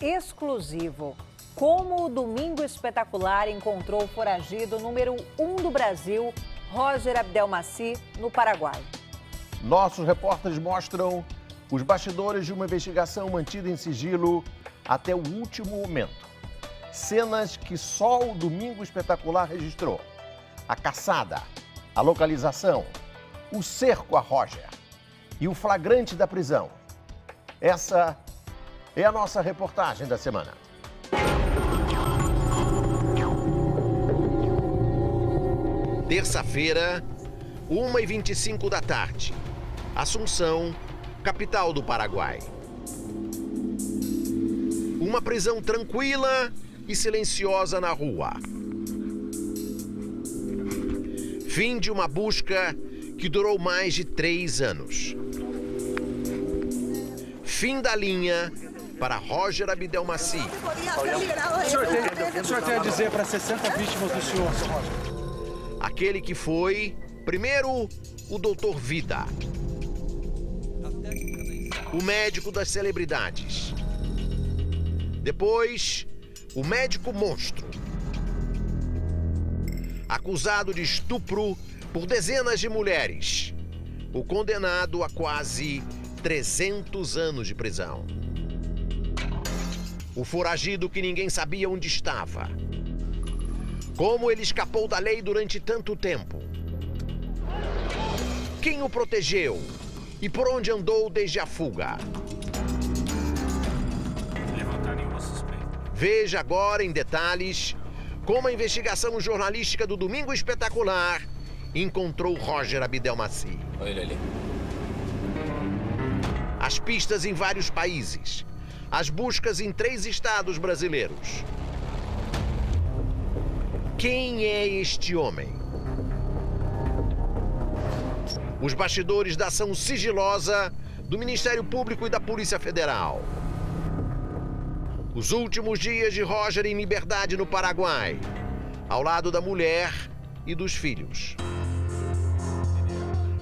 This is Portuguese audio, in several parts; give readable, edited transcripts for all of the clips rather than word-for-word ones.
exclusivo. Como o Domingo Espetacular encontrou o foragido número 1 do Brasil, Roger Abdelmaci, no Paraguai. Nossos repórteres mostram os bastidores de uma investigação mantida em sigilo até o último momento. Cenas que só o Domingo Espetacular registrou. A caçada, a localização, o cerco a Roger e o flagrante da prisão. Essa é a nossa reportagem da semana. Terça-feira, 1h25 da tarde. Assunção, capital do Paraguai. Uma prisão tranquila e silenciosa na rua. Fim de uma busca que durou mais de 3 anos. Fim da linha para Roger Abdelmaci. O senhor tem a dizer para 60 vítimas do senhor, Sr. Roger? Aquele que foi, primeiro, o Doutor Vida. O médico das celebridades. Depois, o médico monstro. Acusado de estupro por dezenas de mulheres. O condenado a quase 300 anos de prisão. O foragido que ninguém sabia onde estava. Como ele escapou da lei durante tanto tempo? Quem o protegeu? E por onde andou desde a fuga? Levantar nenhuma suspeita. Veja agora em detalhes como a investigação jornalística do Domingo Espetacular encontrou Roger Abdelmaci. Olha ele ali. As pistas em vários países. As buscas em 3 estados brasileiros. Quem é este homem? Os bastidores da ação sigilosa do Ministério Público e da Polícia Federal. Os últimos dias de Roger em liberdade no Paraguai, ao lado da mulher e dos filhos.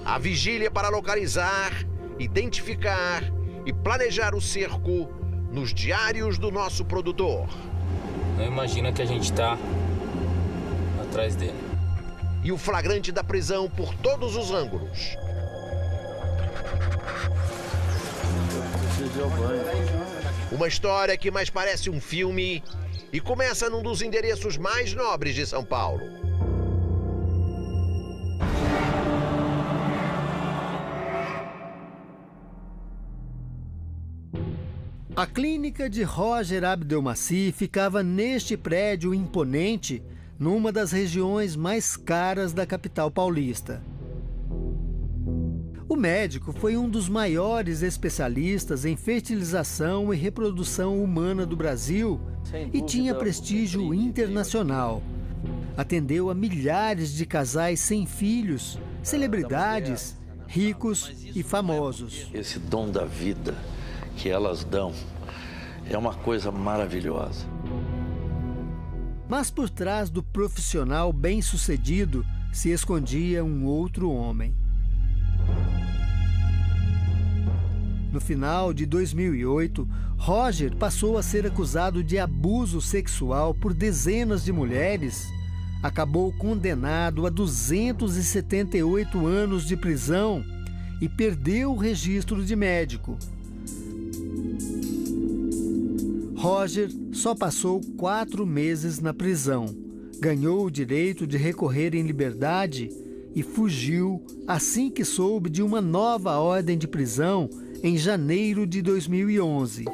A vigília para localizar, identificar e planejar o cerco nos diários do nosso produtor. Não imagina que a gente tá atrás dele. E o flagrante da prisão por todos os ângulos. Uma história que mais parece um filme e começa num dos endereços mais nobres de São Paulo. A clínica de Roger Abdelmaci ficava neste prédio imponente, numa das regiões mais caras da capital paulista. O médico foi um dos maiores especialistas em fertilização e reprodução humana do Brasil e tinha prestígio internacional. Atendeu a milhares de casais sem filhos, celebridades, ricos e famosos. Esse dom da vida que elas dão é uma coisa maravilhosa. Mas por trás do profissional bem-sucedido se escondia um outro homem. No final de 2008, Roger passou a ser acusado de abuso sexual por dezenas de mulheres. Acabou condenado a 278 anos de prisão e perdeu o registro de médico. Roger só passou 4 meses na prisão, ganhou o direito de recorrer em liberdade e fugiu assim que soube de uma nova ordem de prisão em janeiro de 2011.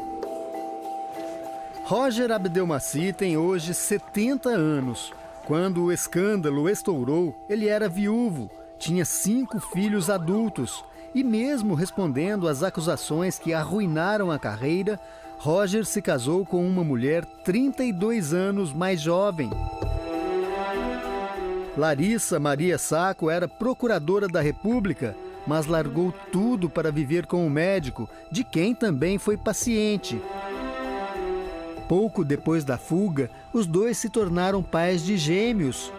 Roger Abdelmaci tem hoje 70 anos. Quando o escândalo estourou, ele era viúvo, tinha 5 filhos adultos e mesmo respondendo às acusações que arruinaram a carreira, Roger se casou com uma mulher 32 anos mais jovem. Larissa Maria Sacco era procuradora da República, mas largou tudo para viver com o médico, de quem também foi paciente. Pouco depois da fuga, os dois se tornaram pais de gêmeos,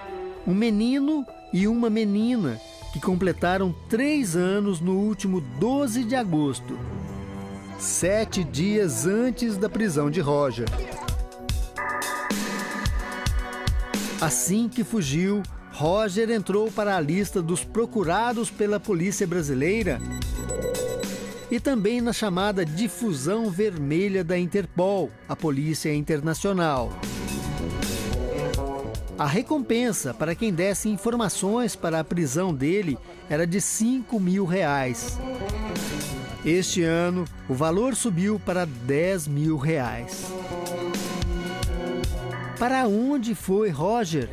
um menino e uma menina, que completaram 3 anos no último 12 de agosto. 7 dias antes da prisão de Roger. Assim que fugiu, Roger entrou para a lista dos procurados pela polícia brasileira e também na chamada difusão vermelha da Interpol, a Polícia Internacional. A recompensa para quem desse informações para a prisão dele era de R$5.000. Este ano, o valor subiu para R$10.000. Para onde foi Roger?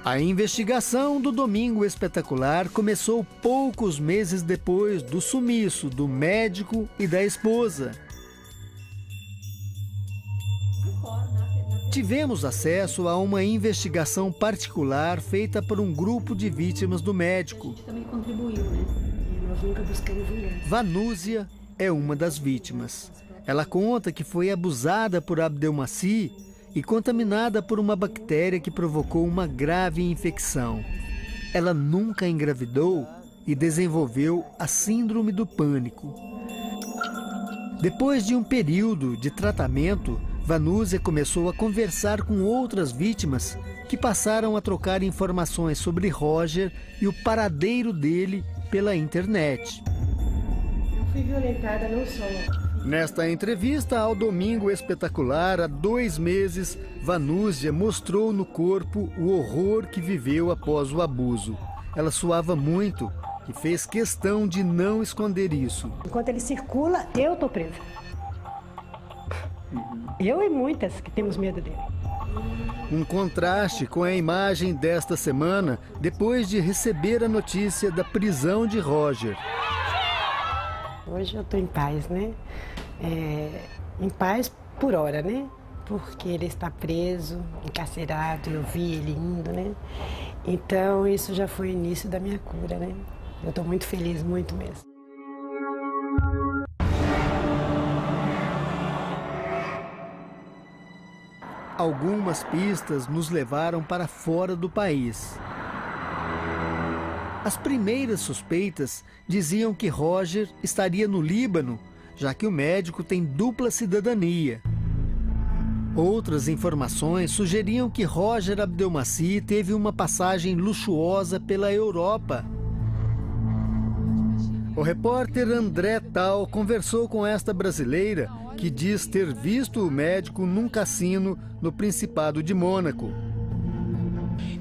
A investigação do Domingo Espetacular começou poucos meses depois do sumiço do médico e da esposa. Tivemos acesso a uma investigação particular feita por um grupo de vítimas do médico. Também contribuiu, né? Nós nunca buscamos vingança. Vanúzia é uma das vítimas. Ela conta que foi abusada por Abdelmaci e contaminada por uma bactéria que provocou uma grave infecção. Ela nunca engravidou e desenvolveu a síndrome do pânico. Depois de um período de tratamento, Vanúzia começou a conversar com outras vítimas que passaram a trocar informações sobre Roger e o paradeiro dele pela internet. Eu fui violentada não só. Nesta entrevista ao Domingo Espetacular, há 2 meses, Vanúzia mostrou no corpo o horror que viveu após o abuso. Ela suava muito e fez questão de não esconder isso. Enquanto ele circula, eu tô presa. Eu e muitas que temos medo dele. Um contraste com a imagem desta semana, depois de receber a notícia da prisão de Roger. Hoje eu tô em paz, né? Em paz por hora, né? Porque ele está preso, encarcerado, eu vi ele indo, né? Então isso já foi o início da minha cura, né? Eu estou muito feliz, muito mesmo. Algumas pistas nos levaram para fora do país. As primeiras suspeitas diziam que Roger estaria no Líbano, já que o médico tem dupla cidadania. Outras informações sugeriam que Roger Abdelmaci teve uma passagem luxuosa pela Europa. O repórter André Tal conversou com esta brasileira que diz ter visto o médico num cassino no Principado de Mônaco.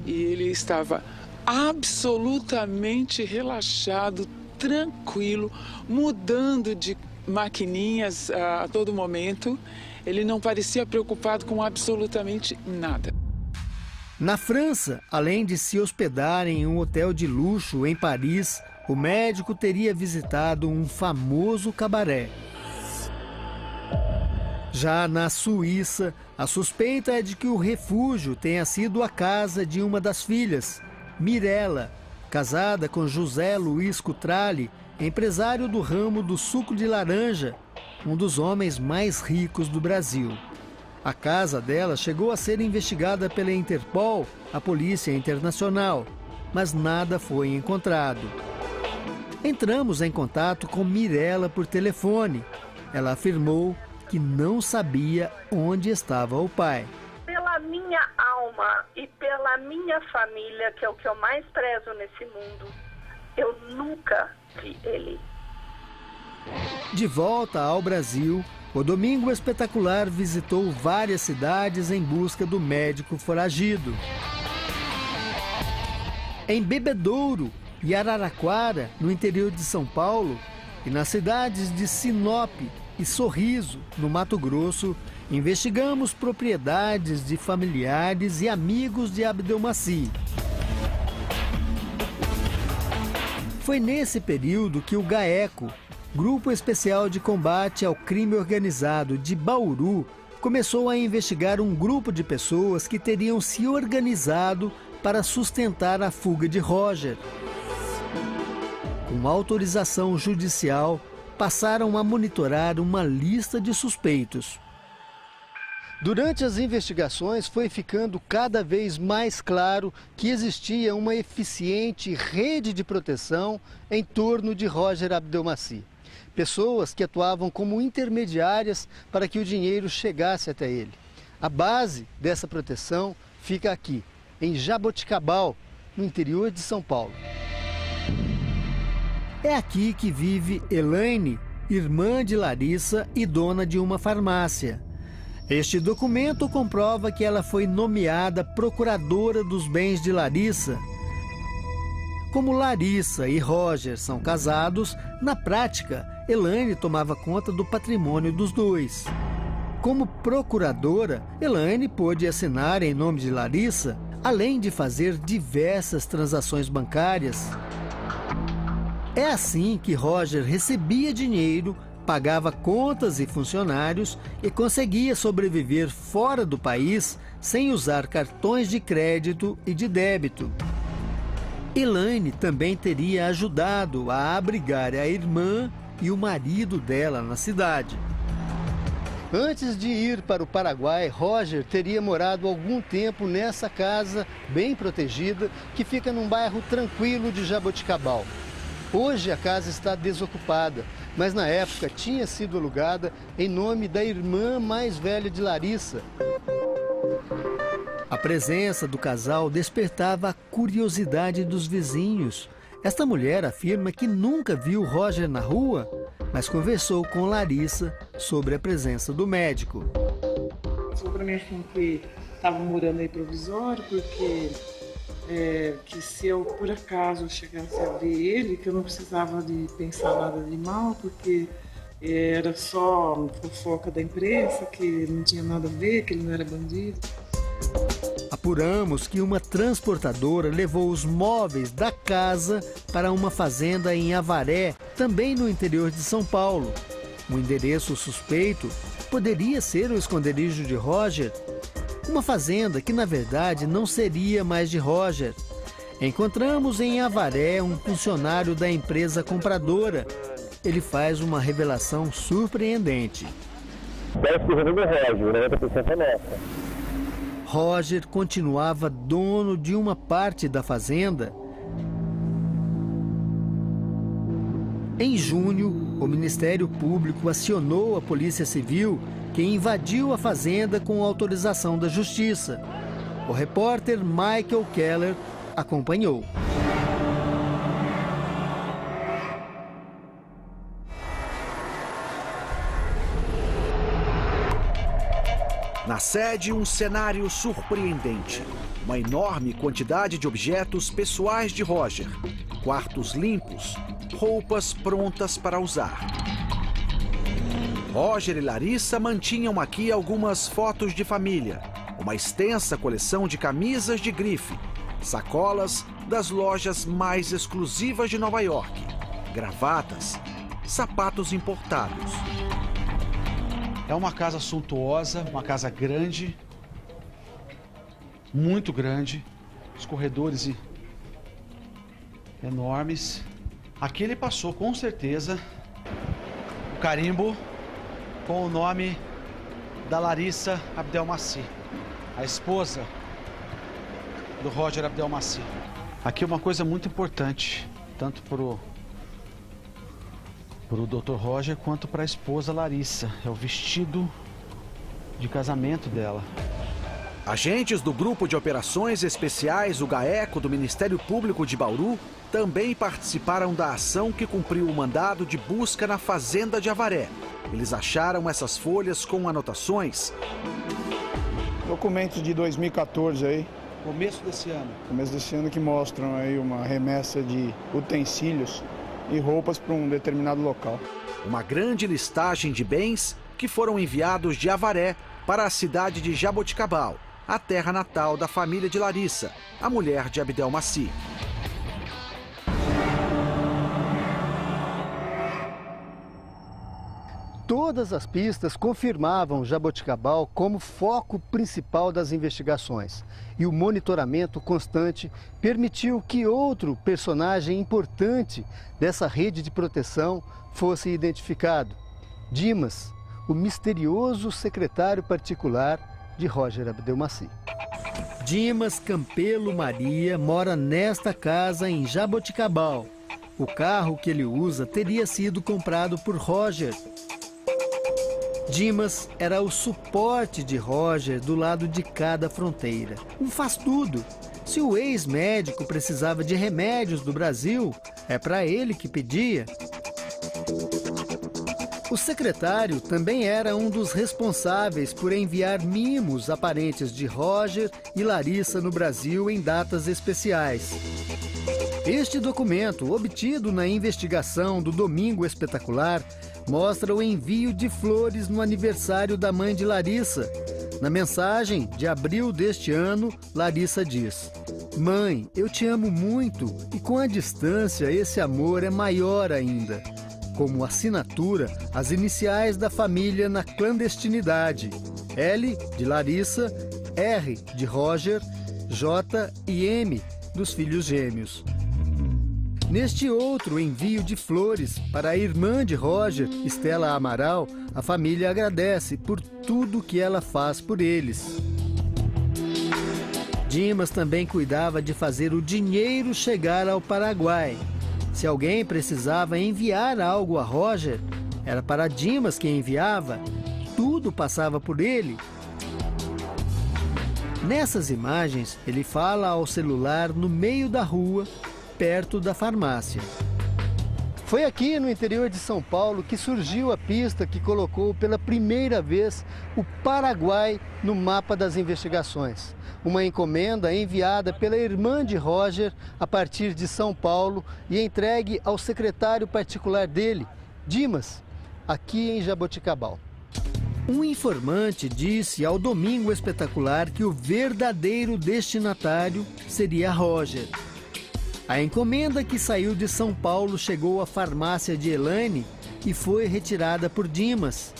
E ele estava absolutamente relaxado, tranquilo, mudando de maquininhas a todo momento. Ele não parecia preocupado com absolutamente nada. Na França, além de se hospedar em um hotel de luxo em Paris, o médico teria visitado um famoso cabaré. Já na Suíça, a suspeita é de que o refúgio tenha sido a casa de uma das filhas, Mirella, casada com José Luiz Cutrali, empresário do ramo do suco de laranja, um dos homens mais ricos do Brasil. A casa dela chegou a ser investigada pela Interpol, a Polícia Internacional, mas nada foi encontrado. Entramos em contato com Mirella por telefone. Ela afirmou que não sabia onde estava o pai. Pela minha alma e pela minha família, que é o que eu mais prezo nesse mundo, eu nunca vi ele. De volta ao Brasil, o Domingo Espetacular visitou várias cidades em busca do médico foragido. Em Bebedouro e Araraquara, no interior de São Paulo, e nas cidades de Sinop e Sorriso, no Mato Grosso, investigamos propriedades de familiares e amigos de Abdelmaci. Foi nesse período que o GAECO, Grupo Especial de Combate ao Crime Organizado de Bauru, começou a investigar um grupo de pessoas que teriam se organizado para sustentar a fuga de Roger. Com autorização judicial, passaram a monitorar uma lista de suspeitos. Durante as investigações, foi ficando cada vez mais claro que existia uma eficiente rede de proteção em torno de Roger Abdelmaci. pessoas que atuavam como intermediárias para que o dinheiro chegasse até ele. A base dessa proteção fica aqui, em Jaboticabal, no interior de São Paulo. É aqui que vive Elaine, irmã de Larissa e dona de uma farmácia. Este documento comprova que ela foi nomeada procuradora dos bens de Larissa. Como Larissa e Roger são casados, na prática, Elaine tomava conta do patrimônio dos dois. Como procuradora, Elaine pôde assinar em nome de Larissa, além de fazer diversas transações bancárias. É assim que Roger recebia dinheiro, pagava contas e funcionários e conseguia sobreviver fora do país sem usar cartões de crédito e de débito. Elaine também teria ajudado a abrigar a irmã e o marido dela na cidade. Antes de ir para o Paraguai, Roger teria morado algum tempo nessa casa bem protegida que fica num bairro tranquilo de Jaboticabal. Hoje a casa está desocupada, mas na época tinha sido alugada em nome da irmã mais velha de Larissa. A presença do casal despertava a curiosidade dos vizinhos. Esta mulher afirma que nunca viu Roger na rua, mas conversou com Larissa sobre a presença do médico. Falou para mim que estava morando aí provisório, porque que se eu por acaso chegasse a ver ele, que eu não precisava de pensar nada de mal, porque era só fofoca da imprensa, que não tinha nada a ver, que ele não era bandido. Apuramos que uma transportadora levou os móveis da casa para uma fazenda em Avaré, também no interior de São Paulo. O endereço suspeito poderia ser o esconderijo de Roger, uma fazenda que na verdade não seria mais de Roger. Encontramos em Avaré um funcionário da empresa compradora. Ele faz uma revelação surpreendente. 10% do Roger, 90% é nossa. Roger continuava dono de uma parte da fazenda. Em junho, o Ministério Público acionou a Polícia Civil, que invadiu a fazenda com autorização da Justiça. O repórter Michael Keller acompanhou. Na sede, um cenário surpreendente. Uma enorme quantidade de objetos pessoais de Roger. Quartos limpos, roupas prontas para usar. Roger e Larissa mantinham aqui algumas fotos de família, uma extensa coleção de camisas de grife, sacolas das lojas mais exclusivas de Nova York, gravatas, sapatos importados. É uma casa suntuosa, uma casa grande, muito grande, os corredores enormes. Aqui ele passou com certeza o carimbo com o nome da Larissa Abdelmaci, a esposa do Roger Abdelmaci. Aqui uma coisa muito importante, tanto para o Dr. Roger quanto para a esposa Larissa. É o vestido de casamento dela. Agentes do Grupo de Operações Especiais, o GAECO, do Ministério Público de Bauru, também participaram da ação que cumpriu o mandado de busca na fazenda de Avaré. Eles acharam essas folhas com anotações. Documentos de 2014 aí. Começo desse ano. Começo desse ano, que mostram aí uma remessa de utensílios e roupas para um determinado local. Uma grande listagem de bens que foram enviados de Avaré para a cidade de Jaboticabal, a terra natal da família de Larissa, a mulher de Abdelmaci. Todas as pistas confirmavam Jaboticabal como foco principal das investigações. E o monitoramento constante permitiu que outro personagem importante dessa rede de proteção fosse identificado: Dimas, o misterioso secretário particular de Roger Abdelmaci. Dimas Campelo Maria mora nesta casa em Jaboticabal. O carro que ele usa teria sido comprado por Roger. Dimas era o suporte de Roger do lado de cada fronteira. Um faz-tudo. Se o ex-médico precisava de remédios do Brasil, é para ele que pedia. O secretário também era um dos responsáveis por enviar mimos a parentes de Roger e Larissa no Brasil em datas especiais. Este documento, obtido na investigação do Domingo Espetacular, mostra o envio de flores no aniversário da mãe de Larissa. Na mensagem de abril deste ano, Larissa diz: "Mãe, eu te amo muito e com a distância esse amor é maior ainda." Como assinatura, as iniciais da família na clandestinidade: L de Larissa, R de Roger, J e M dos filhos gêmeos. Neste outro envio de flores para a irmã de Roger, Estela Amaral, a família agradece por tudo que ela faz por eles. Dimas também cuidava de fazer o dinheiro chegar ao Paraguai. Se alguém precisava enviar algo a Roger, era para Dimas que enviava. Tudo passava por ele. Nessas imagens, ele fala ao celular no meio da rua, perto da farmácia. Foi aqui no interior de São Paulo que surgiu a pista que colocou pela primeira vez o Paraguai no mapa das investigações. Uma encomenda enviada pela irmã de Roger a partir de São Paulo e entregue ao secretário particular dele, Dimas, aqui em Jaboticabal. Um informante disse ao Domingo Espetacular que o verdadeiro destinatário seria Roger. A encomenda que saiu de São Paulo chegou à farmácia de Elaine e foi retirada por Dimas.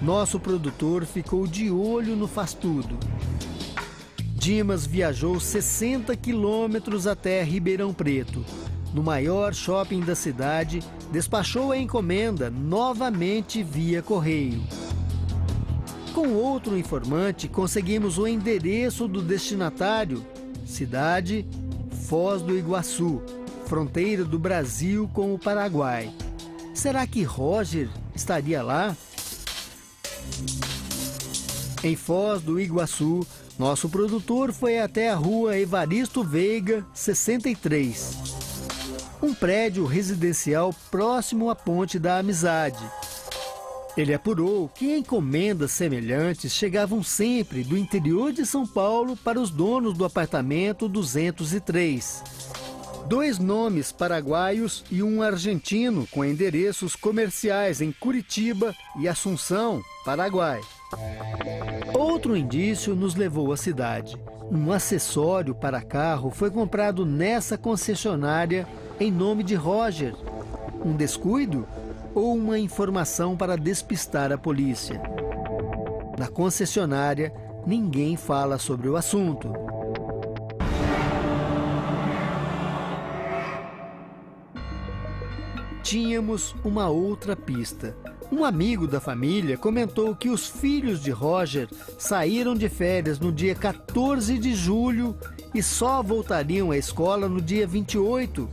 Nosso produtor ficou de olho no faz-tudo. Dimas viajou 60 quilômetros até Ribeirão Preto. No maior shopping da cidade, despachou a encomenda novamente via correio. Com outro informante, conseguimos o endereço do destinatário, cidade Foz do Iguaçu, fronteira do Brasil com o Paraguai. Será que Roger estaria lá? Em Foz do Iguaçu, nosso produtor foi até a rua Evaristo Veiga, 63. Um prédio residencial próximo à Ponte da Amizade. Ele apurou que encomendas semelhantes chegavam sempre do interior de São Paulo para os donos do apartamento 203. 2 nomes paraguaios e um argentino com endereços comerciais em Curitiba e Assunção, Paraguai. Outro indício nos levou à cidade. Um acessório para carro foi comprado nessa concessionária em nome de Roger. Um descuido ou uma informação para despistar a polícia? Na concessionária, ninguém fala sobre o assunto. Tínhamos uma outra pista. Um amigo da família comentou que os filhos de Roger saíram de férias no dia 14 de julho e só voltariam à escola no dia 28.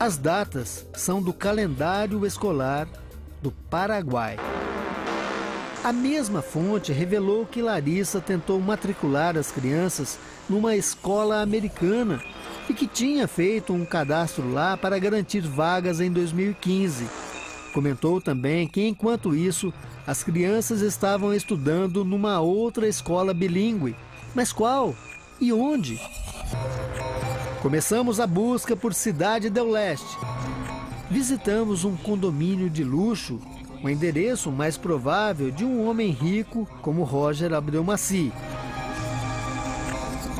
As datas são do calendário escolar do Paraguai. A mesma fonte revelou que Larissa tentou matricular as crianças numa escola americana e que tinha feito um cadastro lá para garantir vagas em 2015. Comentou também que, enquanto isso, as crianças estavam estudando numa outra escola bilíngue. Mas qual? E onde? Começamos a busca por Cidade del Leste. Visitamos um condomínio de luxo, o endereço mais provável de um homem rico como Roger Abdelmaci.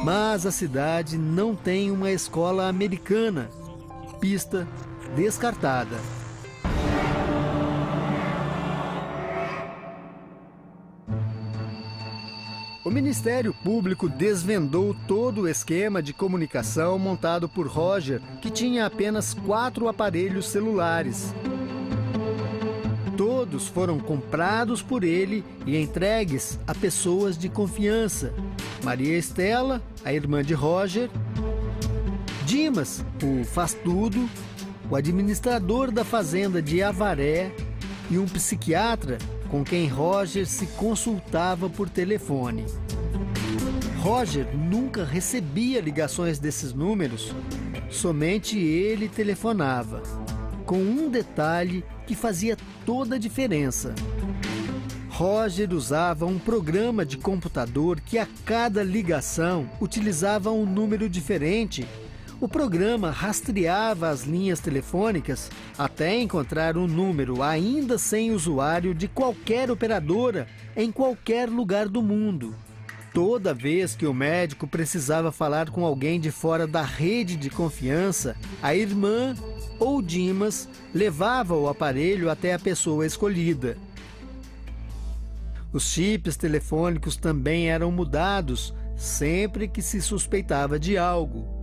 Mas a cidade não tem uma escola americana. Pista descartada. O Ministério Público desvendou todo o esquema de comunicação montado por Roger, que tinha apenas 4 aparelhos celulares. Todos foram comprados por ele e entregues a pessoas de confiança. Maria Estela, a irmã de Roger, Dimas, o faz-tudo, o administrador da fazenda de Avaré e um psiquiatra com quem Roger se consultava por telefone. Roger nunca recebia ligações desses números, somente ele telefonava, com um detalhe que fazia toda a diferença. Roger usava um programa de computador que a cada ligação utilizava um número diferente. O programa rastreava as linhas telefônicas até encontrar um número ainda sem usuário de qualquer operadora em qualquer lugar do mundo. Toda vez que o médico precisava falar com alguém de fora da rede de confiança, a irmã ou Dimas levava o aparelho até a pessoa escolhida. Os chips telefônicos também eram mudados sempre que se suspeitava de algo.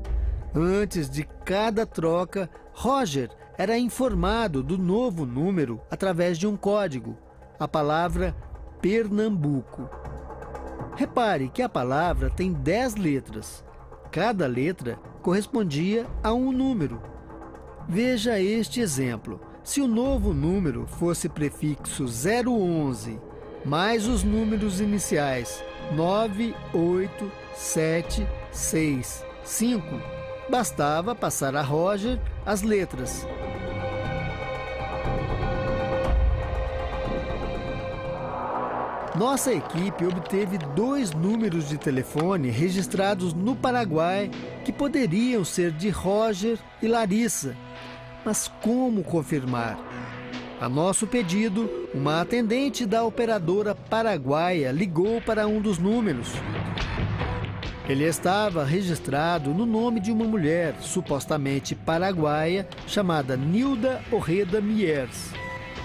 Antes de cada troca, Roger era informado do novo número através de um código, a palavra Pernambuco. Repare que a palavra tem 10 letras. Cada letra correspondia a um número. Veja este exemplo. Se o novo número fosse prefixo 011, mais os números iniciais 98765, bastava passar a Roger as letras. Nossa equipe obteve 2 números de telefone registrados no Paraguai que poderiam ser de Roger e Larissa. Mas como confirmar? A nosso pedido, uma atendente da operadora paraguaia ligou para um dos números. Ele estava registrado no nome de uma mulher, supostamente paraguaia, chamada Nilda Orreda Miers.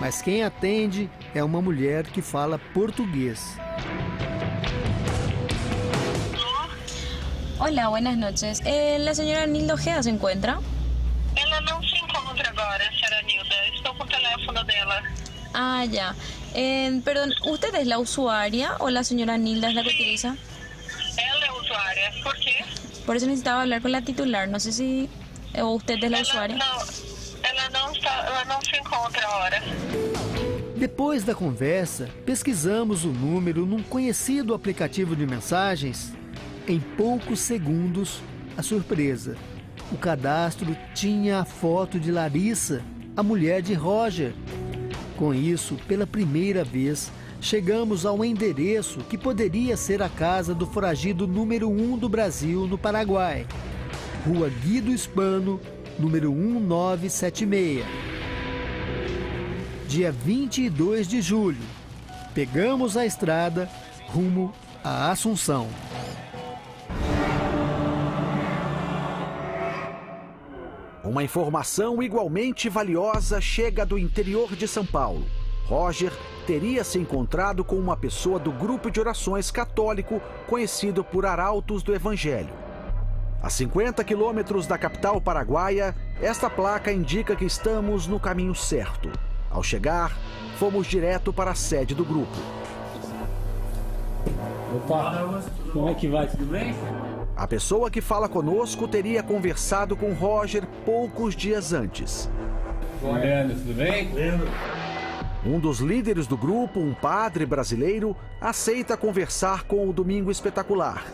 Mas quem atende é uma mulher que fala português. Hola, buenas noches. ¿La señora Nilda Ojeda se encuentra? Ela não se encontra agora, senhora Nilda. Estou com o teléfono dela. Ah, ya. Perdón, ¿usted es la usuaria o la señora Nilda es la que utiliza? Ela é usuária. Por quê? Por eso necesitaba hablar con la titular. No sé si usted es la usuaria. Ela não se encontra agora. Depois da conversa, pesquisamos o número num conhecido aplicativo de mensagens. Em poucos segundos, a surpresa. O cadastro tinha a foto de Larissa, a mulher de Roger. Com isso, pela primeira vez, chegamos ao endereço que poderia ser a casa do foragido número 1 do Brasil, no Paraguai. Rua Guido Hispano, número 1976. Dia 22 de julho, pegamos a estrada rumo à Assunção. Uma informação igualmente valiosa chega do interior de São Paulo. Roger teria se encontrado com uma pessoa do grupo de orações católico conhecido por Arautos do Evangelho. A 50 quilômetros da capital paraguaia, esta placa indica que estamos no caminho certo. Ao chegar, fomos direto para a sede do grupo. Opa, como é que vai? Tudo bem? A pessoa que fala conosco teria conversado com Roger poucos dias antes. Leandro, tudo bem? Leandro. Um dos líderes do grupo, um padre brasileiro, aceita conversar com o Domingo Espetacular.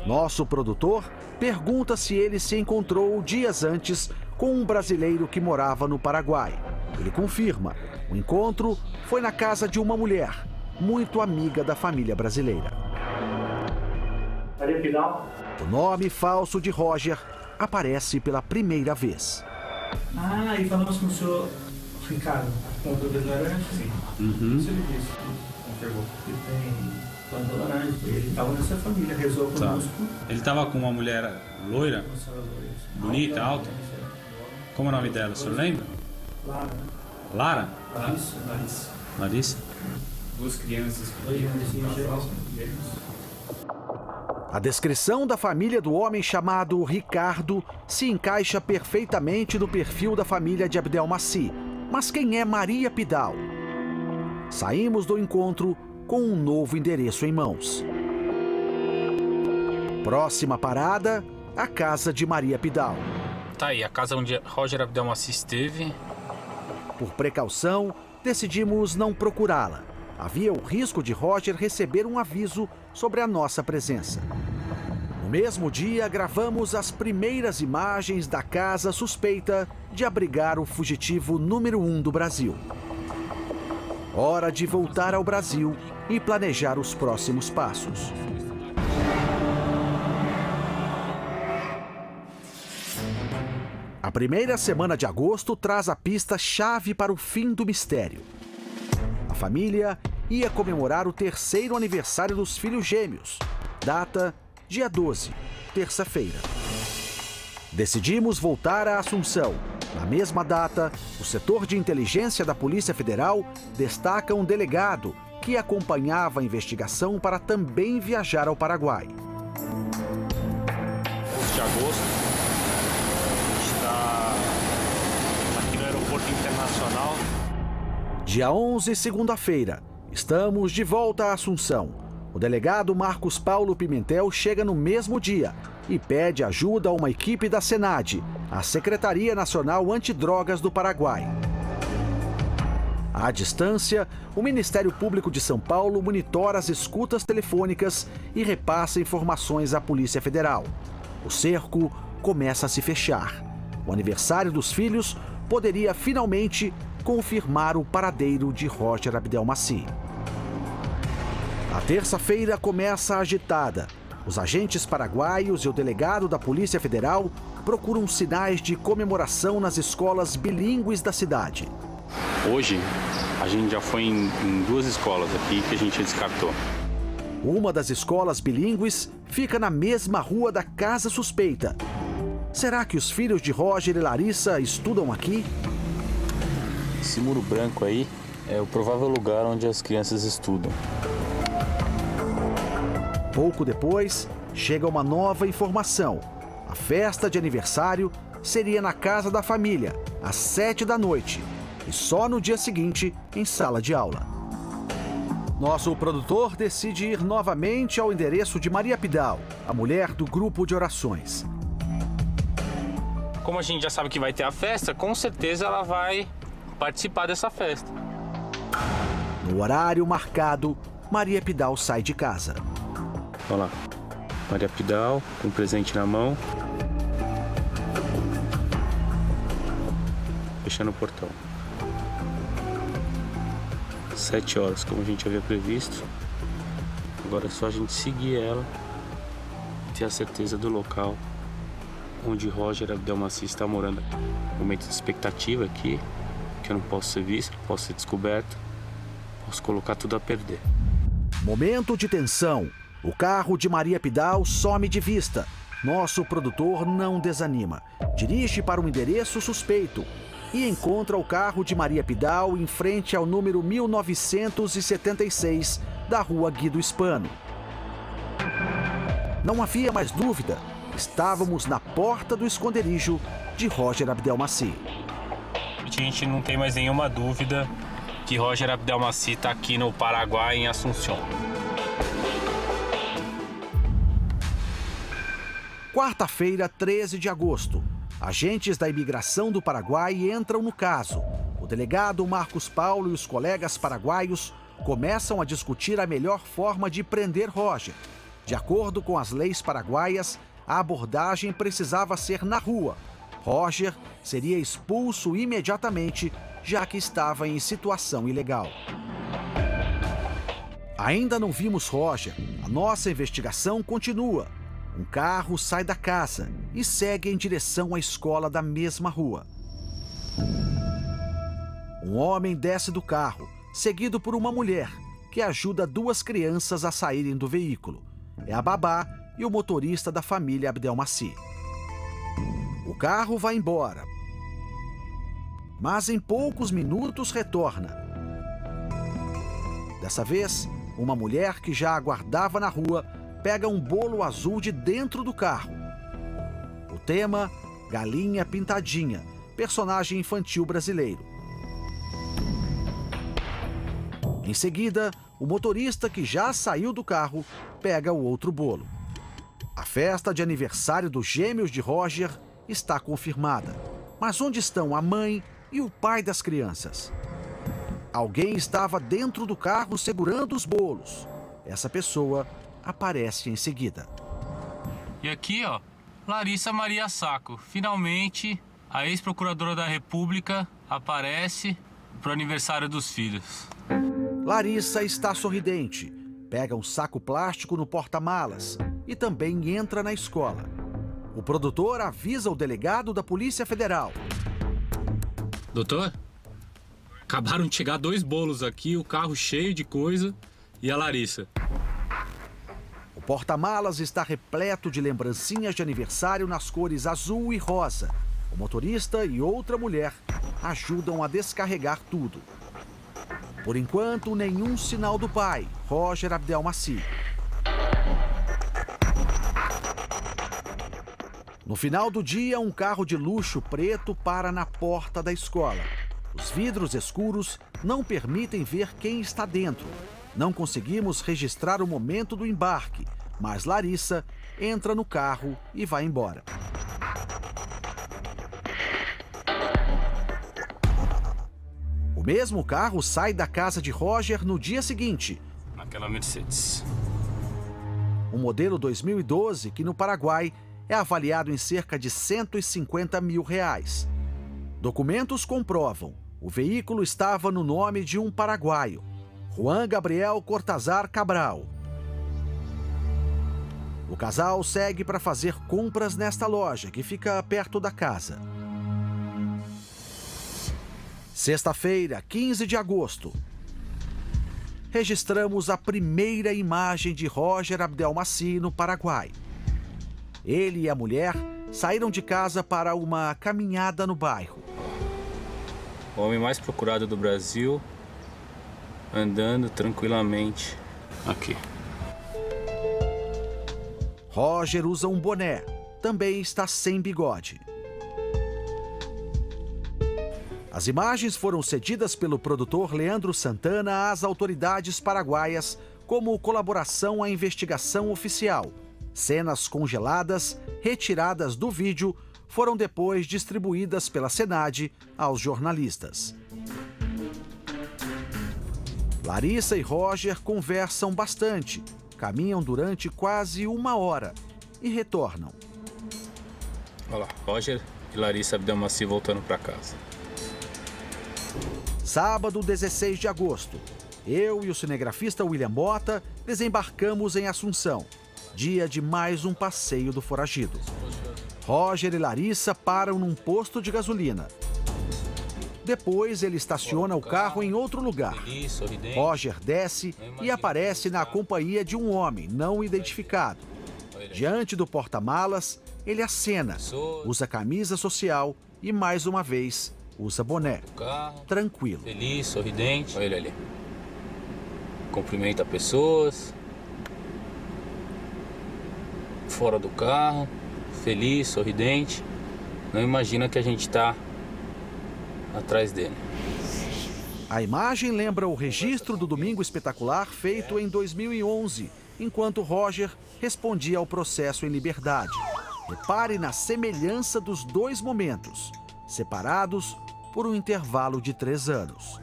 Nosso produtor pergunta se ele se encontrou dias antes com um brasileiro que morava no Paraguai. Ele confirma. O encontro foi na casa de uma mulher, muito amiga da família brasileira. Maria Pidal. O nome falso de Roger aparece pela primeira vez. Ah, e falamos com o senhor Ricardo, planta de laranja? Sim. Isso ele disse, confirmou. Que tem planta laranja. Ele estava nessa família, rezou conosco. Ele estava com uma mulher loira, bonita, alta. Como é o nome dela, o senhor lembra? Lara. Lara? Larissa. Larissa? Duas crianças. A descrição da família do homem chamado Ricardo se encaixa perfeitamente no perfil da família de Abdelmaci. Mas quem é Maria Pidal? Saímos do encontro com um novo endereço em mãos. Próxima parada, a casa de Maria Pidal. Tá aí, a casa onde Roger Abdelmaci esteve. Por precaução, decidimos não procurá-la. Havia o risco de Roger receber um aviso sobre a nossa presença. No mesmo dia, gravamos as primeiras imagens da casa suspeita de abrigar o fugitivo número 1 do Brasil. Hora de voltar ao Brasil e planejar os próximos passos. A primeira semana de agosto traz a pista-chave para o fim do mistério. A família ia comemorar o 3º aniversário dos filhos gêmeos. Data, dia 12, terça-feira. Decidimos voltar a Assunção. Na mesma data, o setor de inteligência da Polícia Federal destaca um delegado que acompanhava a investigação para também viajar ao Paraguai. 11 de agosto, a gente está aqui no Aeroporto Internacional. Dia 11, segunda-feira, estamos de volta a Assunção. O delegado Marcos Paulo Pimentel chega no mesmo dia e pede ajuda a uma equipe da SENAD, a Secretaria Nacional Antidrogas do Paraguai. À distância, o Ministério Público de São Paulo monitora as escutas telefônicas e repassa informações à Polícia Federal. O cerco começa a se fechar. O aniversário dos filhos poderia finalmente confirmar o paradeiro de Roger Abdelmaci. A terça-feira começa agitada. Os agentes paraguaios e o delegado da Polícia Federal procuram sinais de comemoração nas escolas bilíngues da cidade. Hoje, a gente já foi em 2 escolas aqui que a gente descartou. Uma das escolas bilíngues fica na mesma rua da casa suspeita. Será que os filhos de Roger e Larissa estudam aqui? Esse muro branco aí é o provável lugar onde as crianças estudam. Pouco depois, chega uma nova informação. A festa de aniversário seria na casa da família, às 7 da noite, e só no dia seguinte, em sala de aula. Nosso produtor decide ir novamente ao endereço de Maria Pidal, a mulher do grupo de orações. Como a gente já sabe que vai ter a festa, com certeza ela vai participar dessa festa. No horário marcado, Maria Pidal sai de casa. Olha lá, Maria Pidal com um presente na mão. Fechando o portão. 7 horas, como a gente havia previsto. Agora é só a gente seguir ela e ter a certeza do local onde Roger Abdelmaci está morando. Momento de expectativa aqui, que eu não posso ser visto, não posso ser descoberto, posso colocar tudo a perder. Momento de tensão. O carro de Maria Pidal some de vista. Nosso produtor não desanima. Dirige para um endereço suspeito e encontra o carro de Maria Pidal em frente ao número 1976 da rua Guido Hispano. Não havia mais dúvida. Estávamos na porta do esconderijo de Roger Abdelmaci. A gente não tem mais nenhuma dúvida que Roger Abdelmaci está aqui no Paraguai, em Assunção. Quarta-feira, 13 de agosto. Agentes da imigração do Paraguai entram no caso. O delegado Marcos Paulo e os colegas paraguaios começam a discutir a melhor forma de prender Roger. De acordo com as leis paraguaias, a abordagem precisava ser na rua. Roger seria expulso imediatamente, já que estava em situação ilegal. Ainda não vimos Roger. A nossa investigação continua. Um carro sai da casa e segue em direção à escola da mesma rua. Um homem desce do carro, seguido por uma mulher, que ajuda 2 crianças a saírem do veículo. É a babá e o motorista da família Abdelmaci. O carro vai embora, mas em poucos minutos retorna. Dessa vez, uma mulher que já aguardava na rua pega um bolo azul de dentro do carro. O tema, Galinha Pintadinha, personagem infantil brasileiro. Em seguida, o motorista que já saiu do carro pega o outro bolo. A festa de aniversário dos gêmeos de Roger está confirmada. Mas onde estão a mãe e o pai das crianças? Alguém estava dentro do carro segurando os bolos. Essa pessoa aparece em seguida. E aqui, ó, Larissa Maria Sacco. Finalmente, a ex-procuradora da República aparece pro aniversário dos filhos. Larissa está sorridente, pega um saco plástico no porta-malas e também entra na escola. O produtor avisa o delegado da Polícia Federal. Doutor, acabaram de chegar 2 bolos aqui, o carro cheio de coisa e a Larissa. O porta-malas está repleto de lembrancinhas de aniversário nas cores azul e rosa. O motorista e outra mulher ajudam a descarregar tudo. Por enquanto, nenhum sinal do pai, Roger Abdelmaci. No final do dia, um carro de luxo preto para na porta da escola. Os vidros escuros não permitem ver quem está dentro. Não conseguimos registrar o momento do embarque, mas Larissa entra no carro e vai embora. O mesmo carro sai da casa de Roger no dia seguinte. Naquela Mercedes. Um modelo 2012 que no Paraguai é avaliado em cerca de R$150 mil. Documentos comprovam. O veículo estava no nome de um paraguaio, Juan Gabriel Cortazar Cabral. O casal segue para fazer compras nesta loja, que fica perto da casa. Sexta-feira, 15 de agosto. Registramos a primeira imagem de Roger Abdelmaci no Paraguai. Ele e a mulher saíram de casa para uma caminhada no bairro. O homem mais procurado do Brasil, andando tranquilamente aqui. Roger usa um boné, também está sem bigode. As imagens foram cedidas pelo produtor Leandro Santana às autoridades paraguaias como colaboração à investigação oficial. Cenas congeladas, retiradas do vídeo, foram depois distribuídas pela Senad aos jornalistas. Larissa e Roger conversam bastante, caminham durante quase 1 hora e retornam. Olha lá, Roger e Larissa Abdelmaci voltando para casa. Sábado, 16 de agosto. Eu e o cinegrafista William Mota desembarcamos em Assunção, dia de mais um passeio do foragido. Roger e Larissa param num posto de gasolina. Depois ele estaciona o carro em outro lugar. Roger desce e aparece na companhia de um homem não identificado. Diante do porta-malas, ele acena, usa camisa social e mais uma vez usa boné. Tranquilo. Feliz, sorridente. Olha ele ali. Cumprimenta pessoas. Fora do carro. Feliz, sorridente. Não imagina que a gente está atrás dele. A imagem lembra o registro do Domingo Espetacular feito em 2011, enquanto Roger respondia ao processo em liberdade. Repare na semelhança dos 2 momentos, separados por um intervalo de 3 anos.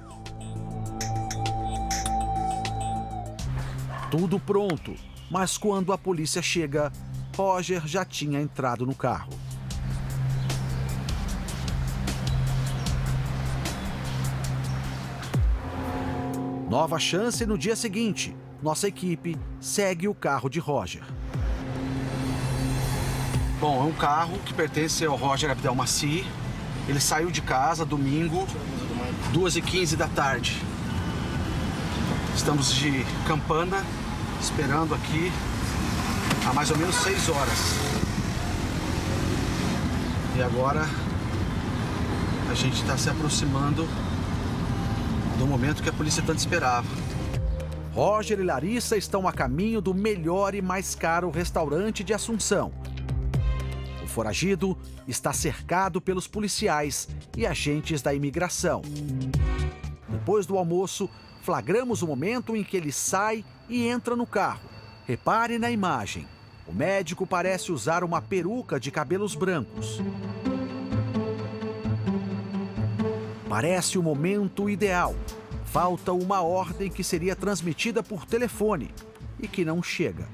Tudo pronto, mas quando a polícia chega, Roger já tinha entrado no carro. Nova chance no dia seguinte. Nossa equipe segue o carro de Roger. Bom, é um carro que pertence ao Roger Abdelmaci. Ele saiu de casa domingo, 2h15 da tarde. Estamos de Campana, esperando aqui há mais ou menos 6 horas. E agora a gente está se aproximando do momento que a polícia tanto esperava. Roger e Larissa estão a caminho do melhor e mais caro restaurante de Assunção. O foragido está cercado pelos policiais e agentes da imigração. Depois do almoço, flagramos o momento em que ele sai e entra no carro. Repare na imagem. O médico parece usar uma peruca de cabelos brancos. Parece o momento ideal. Falta uma ordem que seria transmitida por telefone e que não chega.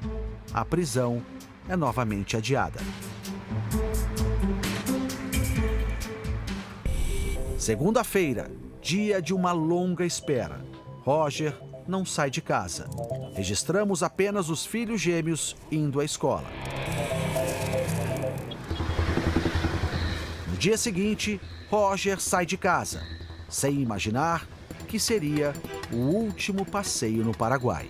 A prisão é novamente adiada. Segunda-feira, dia de uma longa espera. Roger não sai de casa. Registramos apenas os filhos gêmeos indo à escola. No dia seguinte, Roger sai de casa, sem imaginar que seria o último passeio no Paraguai.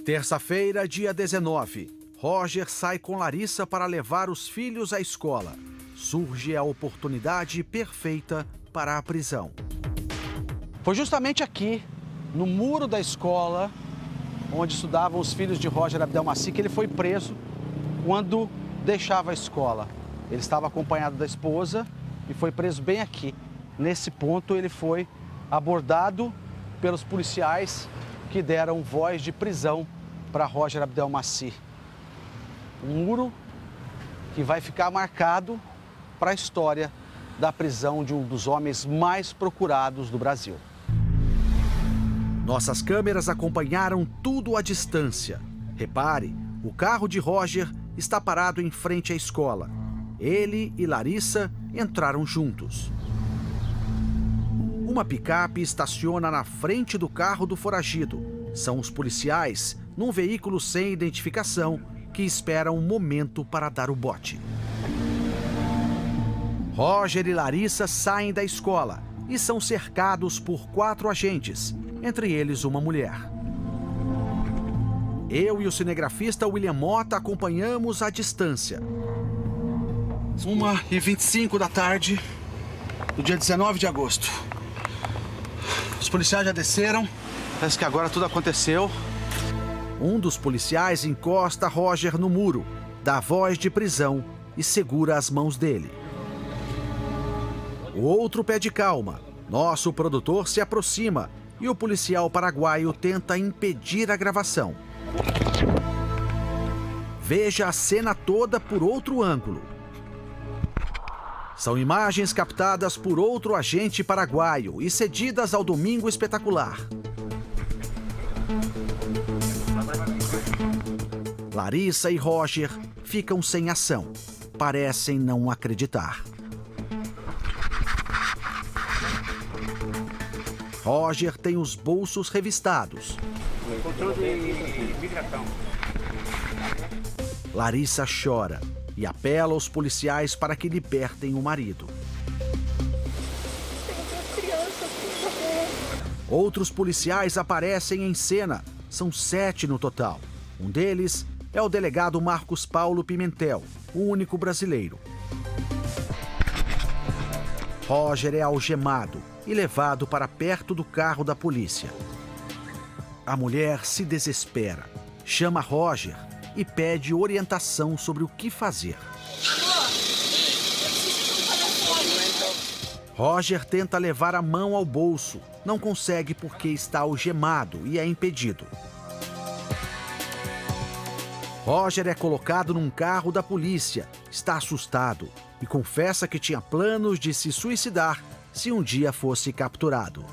Terça-feira, dia 19. Roger sai com Larissa para levar os filhos à escola. Surge a oportunidade perfeita para a prisão. Foi justamente aqui, no muro da escola, onde estudavam os filhos de Roger Abdelmaci, que ele foi preso quando deixava a escola. Ele estava acompanhado da esposa e foi preso bem aqui. Nesse ponto, ele foi abordado pelos policiais que deram voz de prisão para Roger Abdelmaci. Um muro que vai ficar marcado para a história da prisão de um dos homens mais procurados do Brasil. Nossas câmeras acompanharam tudo à distância. Repare, o carro de Roger está parado em frente à escola. Ele e Larissa entraram juntos. Uma picape estaciona na frente do carro do foragido. São os policiais, num veículo sem identificação, que esperam um momento para dar o bote. Roger e Larissa saem da escola e são cercados por 4 agentes, entre eles uma mulher. Eu e o cinegrafista William Mota acompanhamos à distância. 1h25 da tarde do dia 19 de agosto. Os policiais já desceram, parece que agora tudo aconteceu. Um dos policiais encosta Roger no muro, dá voz de prisão e segura as mãos dele. O outro pede calma. Nosso produtor se aproxima e o policial paraguaio tenta impedir a gravação. Veja a cena toda por outro ângulo. São imagens captadas por outro agente paraguaio e cedidas ao Domingo Espetacular. Larissa e Roger ficam sem ação. Parecem não acreditar. Roger tem os bolsos revistados. Larissa chora e apela aos policiais para que libertem o marido. Outros policiais aparecem em cena. São 7 no total. Um deles é o delegado Marcos Paulo Pimentel, o único brasileiro. Roger é algemado e levado para perto do carro da polícia. A mulher se desespera, chama Roger e pede orientação sobre o que fazer. Roger tenta levar a mão ao bolso, não consegue porque está algemado e é impedido. Roger é colocado num carro da polícia, está assustado e confessa que tinha planos de se suicidar se um dia fosse capturado.